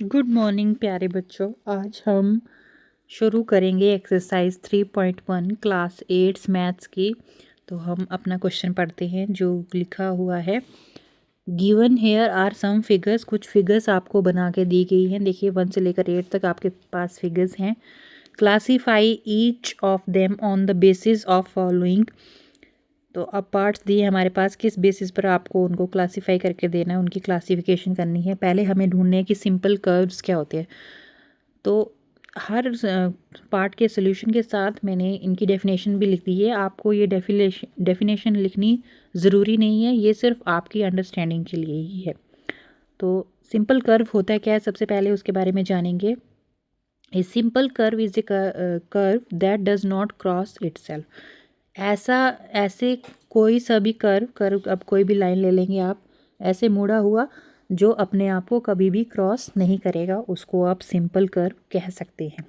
Good morning प्यारे बच्चों। आज हम शुरू करेंगे एक्सरसाइज 3.1 क्लास 8 मैथ्स की। तो हम अपना क्वेश्चन पढ़ते हैं जो लिखा हुआ है। Given here are some figures. कुछ फिगर्स आपको बना के दी गई हैं। देखिए 1 से लेकर 8 तक आपके पास फिगर्स हैं। Classify each of them on the basis of following. तो अब पार्ट्स दिए हमारे पास, किस बेसिस पर आपको उनको क्लासीफाई करके देना है, उनकी क्लासिफिकेशन करनी है। पहले हमें ढूंढने हैं कि सिंपल कर्व्स क्या होते हैं। तो हर पार्ट के सोल्यूशन के साथ मैंने इनकी डेफिनेशन भी लिख दी है। आपको ये डेफिनेशन लिखनी ज़रूरी नहीं है, ये सिर्फ आपकी अंडरस्टैंडिंग के लिए ही है। तो सिंपल कर्व होता है क्या है, सबसे पहले उसके बारे में जानेंगे। A simple curve is a curve that does not cross itself. ऐसे कोई सा भी कर्व, अब कोई भी लाइन ले लेंगे आप, ऐसे मुड़ा हुआ जो अपने आप को कभी भी क्रॉस नहीं करेगा, उसको आप सिंपल कर्व कह सकते हैं।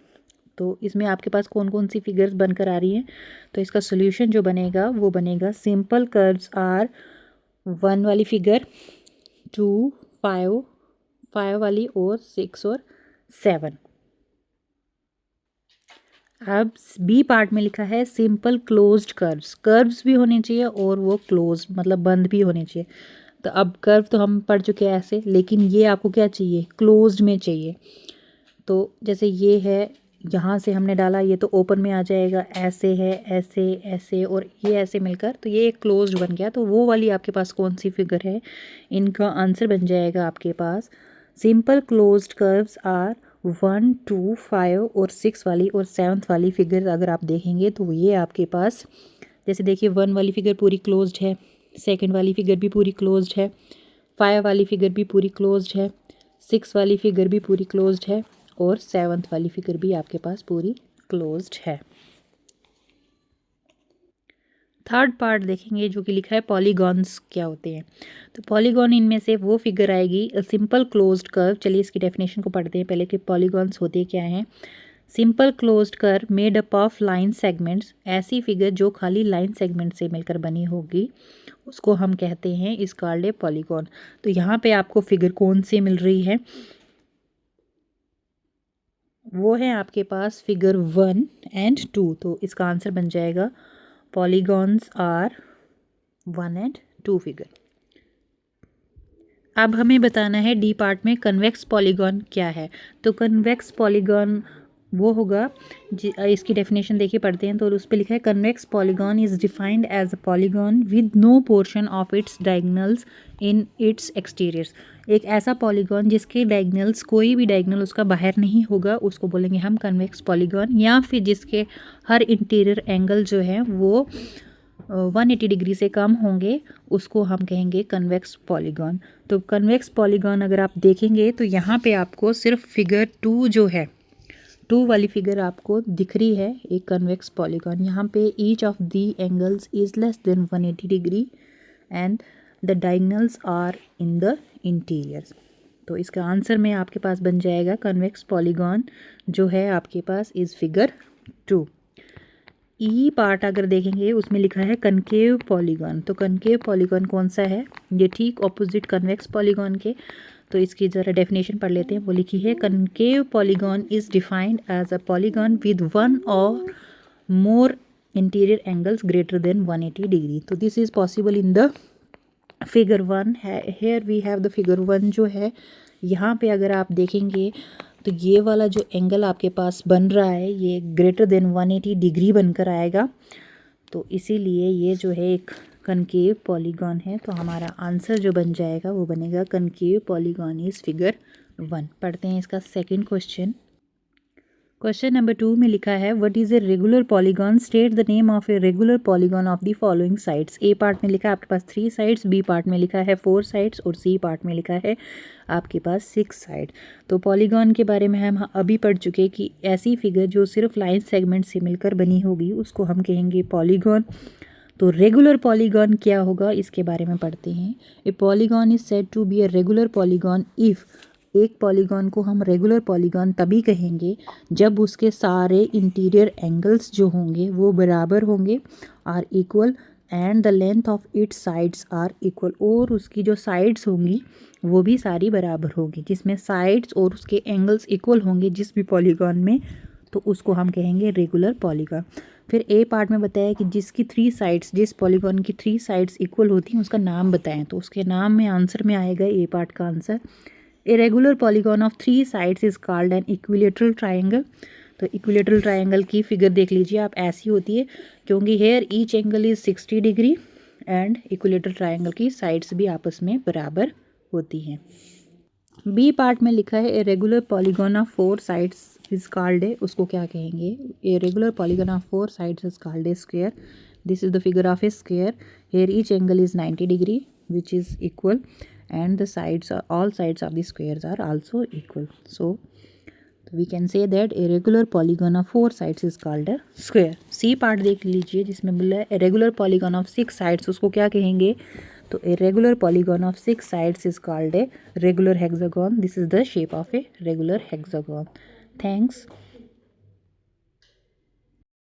तो इसमें आपके पास कौन कौन सी फिगर्स बनकर आ रही हैं। तो इसका सोल्यूशन जो बनेगा वो बनेगा सिंपल कर्व्स आर 1 वाली फिगर, 2, 5, 5 वाली और 6 और 7। अब बी पार्ट में लिखा है सिंपल क्लोज्ड कर्व्स भी होने चाहिए और वो क्लोज मतलब बंद भी होने चाहिए। तो अब कर्व तो हम पढ़ चुके हैं ऐसे, लेकिन ये आपको क्या चाहिए, क्लोज्ड में चाहिए। तो जैसे ये है, यहाँ से हमने डाला, ये तो ओपन में आ जाएगा, ऐसे है, ऐसे ऐसे और ये ऐसे मिलकर, तो ये एक क्लोज्ड बन गया। तो वो वाली आपके पास कौन सी फिगर है, इनका आंसर बन जाएगा आपके पास सिंपल क्लोज्ड कर्व्स आर 1, 2, 5 और 6 वाली और 7 वाली फिगर। अगर आप देखेंगे तो ये आपके पास, जैसे देखिए 1 वाली फिगर पूरी क्लोज्ड है, 2 वाली फिगर भी पूरी क्लोज्ड है, 5 वाली फिगर भी पूरी क्लोज्ड है, 6 वाली फिगर भी पूरी क्लोज्ड है और 7 वाली फिगर भी आपके पास पूरी क्लोज्ड है। थर्ड पार्ट देखेंगे जो कि लिखा है पॉलीगॉन्स क्या होते हैं। तो पॉलीगॉन इनमें से वो फिगर आएगी सिंपल क्लोज्ड कर्व। चलिए इसकी डेफिनेशन को पढ़ते हैं पहले कि पॉलीगॉन्स होते क्या हैं। Simple closed curve made up of line segments. ऐसी फिगर जो खाली लाइन सेगमेंट से मिलकर बनी होगी उसको हम कहते हैं इस कॉल्ड ए पॉलीगॉन। तो यहाँ पे आपको फिगर कौन सी मिल रही है, वो है आपके पास फिगर 1 एंड 2। तो इसका आंसर बन जाएगा पॉलीगॉन्स आर 1 एंड 2 फिगर। अब हमें बताना है डी पार्ट में कन्वेक्स पॉलीगॉन क्या है। तो कन्वेक्स पॉलीगॉन वो होगा, इसकी डेफिनेशन देखिए पढ़ते हैं। तो उस पर लिखा है convex polygon is defined as a polygon with no portion of its diagonals in its exteriors. एक ऐसा पॉलीगॉन जिसके डायगोनल्स, कोई भी डायगोनल उसका बाहर नहीं होगा, उसको बोलेंगे हम कन्वेक्स पॉलीगॉन। या फिर जिसके हर इंटीरियर एंगल जो है वो 180 डिग्री से कम होंगे, उसको हम कहेंगे कन्वेक्स पॉलीगॉन। तो कन्वेक्स पॉलीगॉन अगर आप देखेंगे तो यहाँ पे आपको सिर्फ फिगर 2 जो है, 2 वाली फिगर आपको दिख रही है, एक कन्वेक्स पॉलीगॉन। यहाँ पे each of the angles is less than 180 degree and the diagonals are in the interior. तो इसका आंसर में आपके पास बन जाएगा कन्वेक्स पॉलीगॉन जो है आपके पास इज फिगर 2। ई पार्ट अगर देखेंगे उसमें लिखा है कनकेव पॉलीगॉन। तो कनकेव पॉलीगॉन कौन सा है, ये ठीक ऑपोजिट कन्वेक्स पॉलीगॉन के। तो इसकी ज़रा डेफिनेशन पढ़ लेते हैं। वो लिखी है concave polygon is defined as a polygon with 1 और more interior angles greater than 180 degree. तो this is possible in the figure 1 है। Here we have the figure 1 जो है, यहाँ पे अगर आप देखेंगे तो ये वाला जो एंगल आपके पास बन रहा है ये ग्रेटर देन 180 डिग्री बनकर आएगा। तो इसीलिए ये जो है एक कनकेव पॉलीगॉन है। तो हमारा आंसर जो बन जाएगा वो बनेगा कनकेव पॉलीगॉन इज फिगर 1। पढ़ते हैं इसका सेकंड क्वेश्चन। क्वेश्चन नंबर 2 में लिखा है what is a regular polygon, state the name of A regular polygon of the following sides. A part में लिखा है आपके पास 3 साइड्स, बी पार्ट में लिखा है 4 साइड्स और सी पार्ट में लिखा है आपके पास 6 साइड। तो पॉलीगॉन के बारे में हम अभी पढ़ चुके कि ऐसी फिगर जो सिर्फ लाइन सेगमेंट से मिलकर बनी होगी उसको हम कहेंगे पॉलीगॉन। तो रेगुलर पॉलीगॉन क्या होगा इसके बारे में पढ़ते हैं। A polygon is said to be a regular polygon if, एक पॉलीगॉन को हम रेगुलर पॉलीगॉन तभी कहेंगे जब उसके सारे इंटीरियर एंगल्स जो होंगे वो बराबर होंगे, are equal and the length of its sides are equal, और उसकी जो साइड्स होंगी वो भी सारी बराबर होगी, जिसमें साइड्स और उसके एंगल्स इक्वल होंगे जिस भी पॉलीगॉन में, तो उसको हम कहेंगे रेगुलर पॉलीगॉन। फिर ए पार्ट में बताया कि जिसकी 3 साइड्स, जिस पॉलीगॉन की 3 साइड्स इक्वल होती हैं उसका नाम बताएं, तो उसके नाम में आंसर में आएगा ए पार्ट का answer. A regular polygon of 3 sides is called an equilateral triangle. तो इक्विलेटरल ट्राइंगल की फिगर देख लीजिए आप, ऐसी होती है क्योंकि here each angle is 60 degree and equilateral triangle की साइड्स भी आपस में बराबर होती हैं। बी पार्ट में लिखा है a regular polygon of 4 sides is called a, उसको क्या कहेंगे? A regular polygon of 4 sides is called a square. This is the figure of a square, here each angle is 90 degree which is equal and the sides are, all sides of the squares are also equal. So we can say that a regular polygon of 4 sides is called a square. C part देख लीजिए जिसमें बोला है a regular polygon of 6 sides, उसको क्या कहेंगे? तो a regular polygon of 6 sides is called a regular hexagon. This is the shape of a regular hexagon. Thanks.